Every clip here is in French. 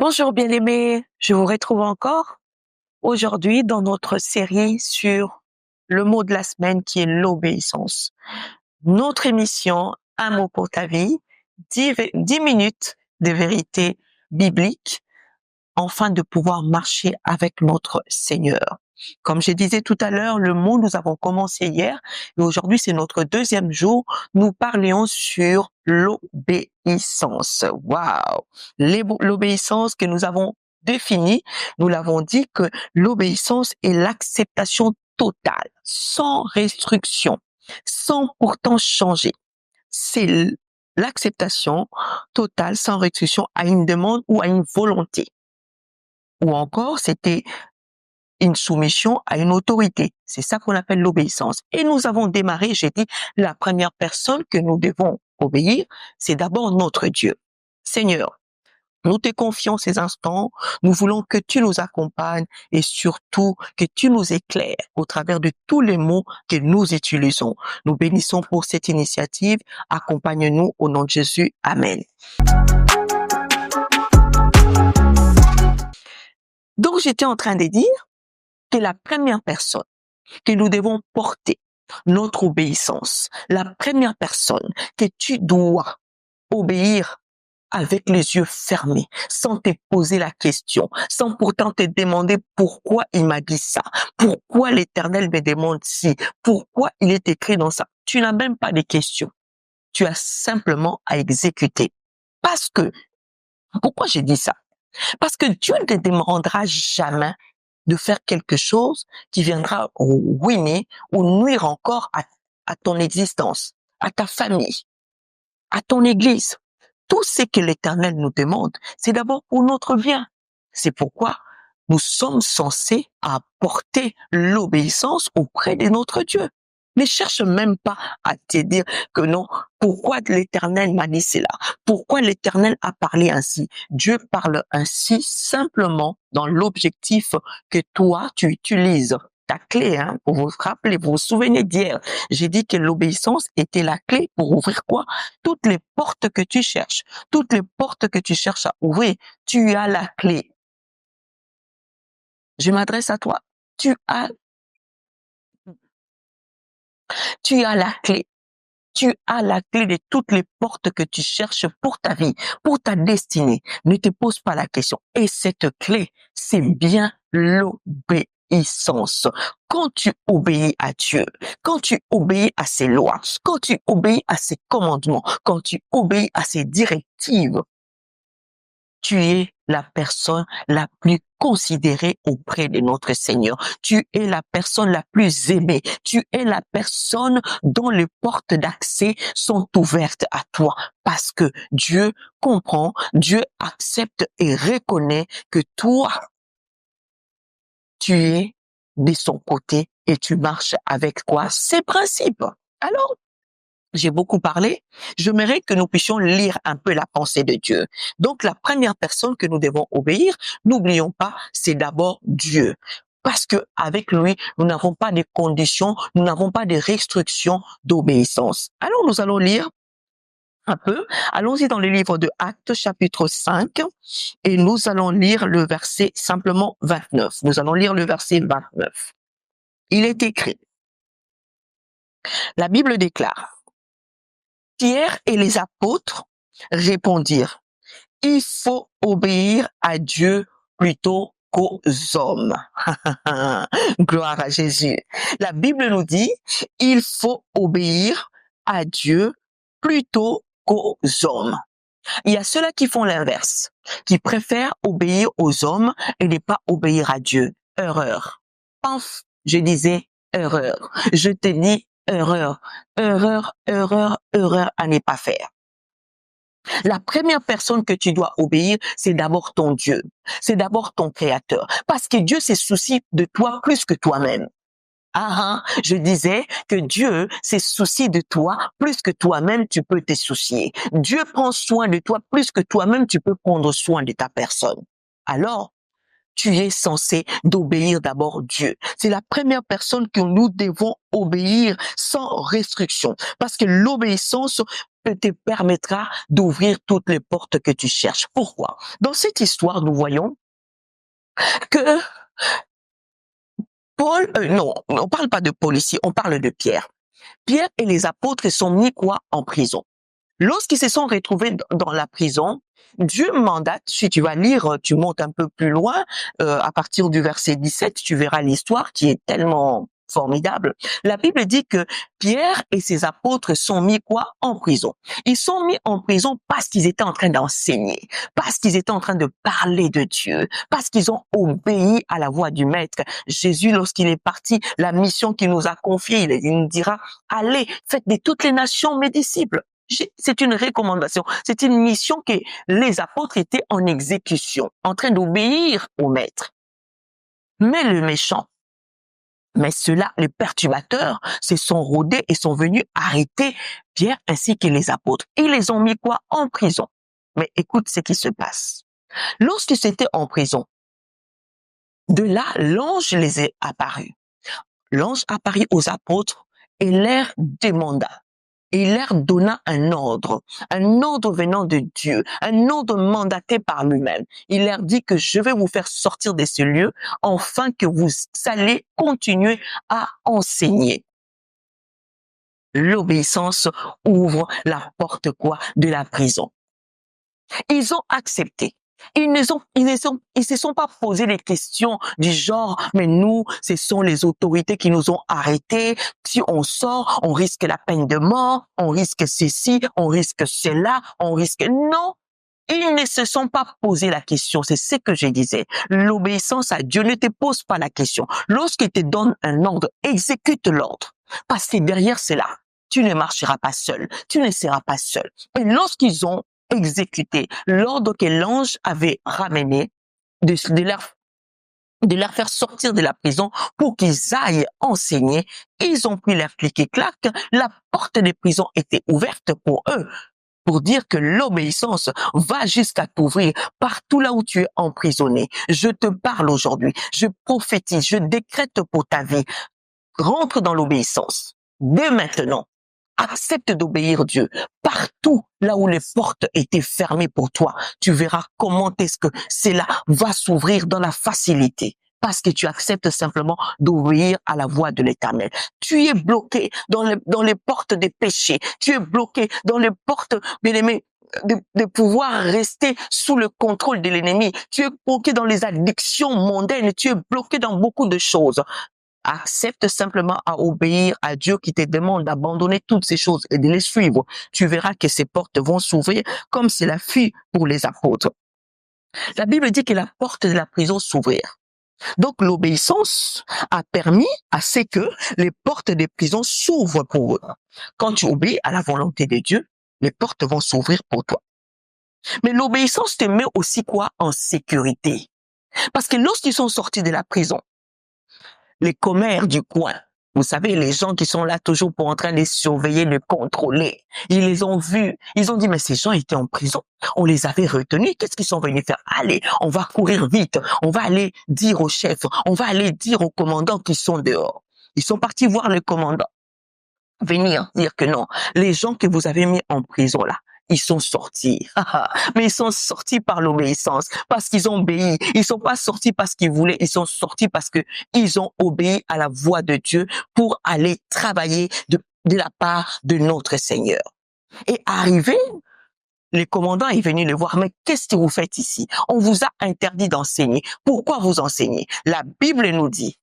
Bonjour bien-aimés, je vous retrouve encore aujourd'hui dans notre série sur le mot de la semaine qui est l'obéissance. Notre émission, un mot pour ta vie, 10 minutes de vérité biblique afin de pouvoir marcher avec notre Seigneur. Comme je disais tout à l'heure, le mot nous avons commencé hier et aujourd'hui c'est notre deuxième jour. Nous parlions sur l'obéissance. Waouh! L'obéissance que nous avons définie, nous l'avons dit que l'obéissance est l'acceptation totale, sans restriction, sans pourtant changer. C'est l'acceptation totale, sans restriction à une demande ou à une volonté. Ou encore, c'était une soumission à une autorité. C'est ça qu'on appelle l'obéissance. Et nous avons démarré, j'ai dit, la première personne que nous devons obéir, c'est d'abord notre Dieu. Seigneur, nous te confions ces instants, nous voulons que tu nous accompagnes et surtout que tu nous éclaires au travers de tous les mots que nous utilisons. Nous bénissons pour cette initiative, accompagne-nous au nom de Jésus. Amen. Donc j'étais en train de dire que la première personne que nous devons porter notre obéissance, la première personne que tu dois obéir avec les yeux fermés, sans te poser la question, sans pourtant te demander pourquoi il m'a dit ça, pourquoi l'Éternel me demande ci, pourquoi il est écrit dans ça. Tu n'as même pas de questions. Tu as simplement à exécuter. Pourquoi j'ai dit ça? Parce que Dieu ne te demandera jamais de faire quelque chose qui viendra ruiner ou nuire encore à ton existence, à ta famille, à ton église. Tout ce que l'Éternel nous demande, c'est d'abord pour notre bien. C'est pourquoi nous sommes censés apporter l'obéissance auprès de notre Dieu. Ne cherche même pas à te dire que non, pourquoi l'Éternel m'a dit cela? Pourquoi l'Éternel a parlé ainsi? Dieu parle ainsi simplement dans l'objectif que toi, tu utilises ta clé, pour vous rappeler, vous vous souvenez d'hier. J'ai dit que l'obéissance était la clé pour ouvrir quoi? Toutes les portes que tu cherches, toutes les portes que tu cherches à ouvrir, tu as la clé. Je m'adresse à toi. Tu as la clé. Tu as la clé de toutes les portes que tu cherches pour ta vie, pour ta destinée. Ne te pose pas la question. Et cette clé, c'est bien l'obéissance. Quand tu obéis à Dieu, quand tu obéis à ses lois, quand tu obéis à ses commandements, quand tu obéis à ses directives, tu es la personne la plus considérée auprès de notre Seigneur. Tu es la personne la plus aimée. Tu es la personne dont les portes d'accès sont ouvertes à toi parce que Dieu comprend, Dieu accepte et reconnaît que toi, tu es de son côté et tu marches avec quoi? Ses principes. Alors, j'ai beaucoup parlé, j'aimerais que nous puissions lire un peu la pensée de Dieu. Donc, la première personne que nous devons obéir, n'oublions pas, c'est d'abord Dieu. Parce que avec lui, nous n'avons pas de conditions, nous n'avons pas de restrictions d'obéissance. Alors, nous allons lire un peu. Allons-y dans le livre de Actes, chapitre 5, et nous allons lire le verset simplement 29. Nous allons lire le verset 29. Il est écrit, la Bible déclare, Pierre et les apôtres répondirent, il faut obéir à Dieu plutôt qu'aux hommes. Gloire à Jésus. La Bible nous dit, il faut obéir à Dieu plutôt qu'aux hommes. Il y a ceux-là qui font l'inverse, qui préfèrent obéir aux hommes et ne pas obéir à Dieu. Erreur. Paf, je disais erreur. Je te dis erreur. Erreur, erreur, erreur à ne pas faire. La première personne que tu dois obéir, c'est d'abord ton Dieu. C'est d'abord ton Créateur. Parce que Dieu se soucie de toi plus que toi-même. Je disais que Dieu se soucie de toi plus que toi-même tu peux te soucier. Dieu prend soin de toi plus que toi-même tu peux prendre soin de ta personne. Alors, tu es censé d'obéir d'abord Dieu. C'est la première personne que nous devons obéir sans restriction, parce que l'obéissance te permettra d'ouvrir toutes les portes que tu cherches. Pourquoi? Dans cette histoire, nous voyons que Paul, non, on parle pas de Paul ici, on parle de Pierre. Pierre et les apôtres sont mis quoi? En prison. Lorsqu'ils se sont retrouvés dans la prison, Dieu mandate, si tu vas lire, tu montes un peu plus loin, à partir du verset 17, tu verras l'histoire qui est tellement formidable. La Bible dit que Pierre et ses apôtres sont mis quoi? En prison. Ils sont mis en prison parce qu'ils étaient en train d'enseigner, parce qu'ils étaient en train de parler de Dieu, parce qu'ils ont obéi à la voix du Maître. Jésus, lorsqu'il est parti, la mission qu'il nous a confiée, il nous dira, allez, faites de toutes les nations mes disciples. C'est une recommandation, c'est une mission que les apôtres étaient en exécution, en train d'obéir au Maître. Mais le méchant, mais ceux-là, les perturbateurs, se sont rôdés et sont venus arrêter Pierre ainsi que les apôtres. Ils les ont mis quoi? En prison. Mais écoute ce qui se passe. Lorsqu'ils étaient en prison, de là, l'ange les est apparu. L'ange apparut aux apôtres et leur demanda. Il leur donna un ordre venant de Dieu, un ordre mandaté par lui-même. Il leur dit que je vais vous faire sortir de ce lieu afin que vous allez continuer à enseigner. L'obéissance ouvre la porte quoi? De la prison. Ils ont accepté. Ils se sont pas posé les questions du genre, mais nous, ce sont les autorités qui nous ont arrêtés. Si on sort, on risque la peine de mort, on risque ceci, on risque cela, on risque... Non! Ils ne se sont pas posé la question. C'est ce que je disais. L'obéissance à Dieu ne te pose pas la question. Lorsqu'il te donne un ordre, exécute l'ordre. Parce que derrière cela, tu ne marcheras pas seul. Tu ne seras pas seul. Et lorsqu'ils ont exécuté l'ordre que l'ange avait ramené, de leur faire sortir de la prison pour qu'ils aillent enseigner, ils ont pris leur clic et clac, la porte des prisons était ouverte pour eux, pour dire que l'obéissance va jusqu'à t'ouvrir partout là où tu es emprisonné. Je te parle aujourd'hui, je prophétise, je décrète pour ta vie. Rentre dans l'obéissance. Dès maintenant, accepte d'obéir Dieu. Partout là où les portes étaient fermées pour toi, tu verras comment est-ce que cela va s'ouvrir dans la facilité. Parce que tu acceptes simplement d'obéir à la voix de l'Éternel. Tu es bloqué dans les portes des péchés. Tu es bloqué dans les portes, bien-aimé, de pouvoir rester sous le contrôle de l'ennemi. Tu es bloqué dans les addictions mondaines. Tu es bloqué dans beaucoup de choses. Accepte simplement à obéir à Dieu qui te demande d'abandonner toutes ces choses et de les suivre. Tu verras que ces portes vont s'ouvrir comme cela fut pour les apôtres. La Bible dit que la porte de la prison s'ouvrir. Donc l'obéissance a permis à ce que les portes des prisons s'ouvrent pour eux. Quand tu obéis à la volonté de Dieu, les portes vont s'ouvrir pour toi. Mais l'obéissance te met aussi quoi? En sécurité. Parce que lorsqu'ils sont sortis de la prison, les commères du coin, vous savez, les gens qui sont là toujours pour en train de les surveiller, de contrôler. Ils les ont vus. Ils ont dit, mais ces gens étaient en prison. On les avait retenus. Qu'est-ce qu'ils sont venus faire? Allez, on va courir vite. On va aller dire au chef. On va aller dire aux commandants qui sont dehors. Ils sont partis voir le commandant. Venir dire que non, les gens que vous avez mis en prison là, ils sont sortis. Mais ils sont sortis par l'obéissance, parce qu'ils ont obéi. Ils sont pas sortis parce qu'ils voulaient, ils sont sortis parce que ils ont obéi à la voix de Dieu pour aller travailler de la part de notre Seigneur. Et arrivé, le commandant est venu le voir. Mais qu'est-ce que vous faites ici? On vous a interdit d'enseigner. Pourquoi vous enseignez? La Bible nous dit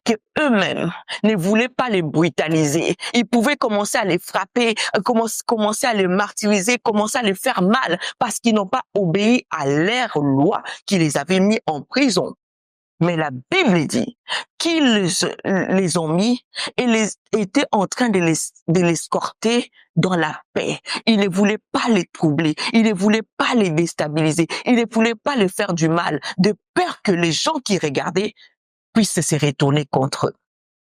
que eux-mêmes ne voulaient pas les brutaliser. Ils pouvaient commencer à les frapper, commencer à les martyriser, commencer à les faire mal parce qu'ils n'ont pas obéi à leur loi qui les avait mis en prison. Mais la Bible dit qu'ils les ont mis et étaient en train de l'escorter dans la paix. Ils ne voulaient pas les troubler. Ils ne voulaient pas les déstabiliser. Ils ne voulaient pas les faire du mal, de peur que les gens qui regardaient puissent se retourner contre eux.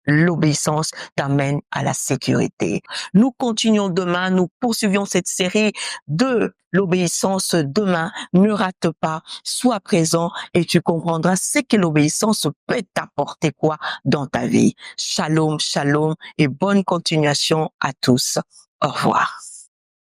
l'obéissance t'amène à la sécurité. Nous continuons demain, nous poursuivions cette série de l'obéissance demain. Ne rate pas, sois présent et tu comprendras ce que l'obéissance peut t'apporter quoi dans ta vie. Shalom, shalom et bonne continuation à tous. Au revoir.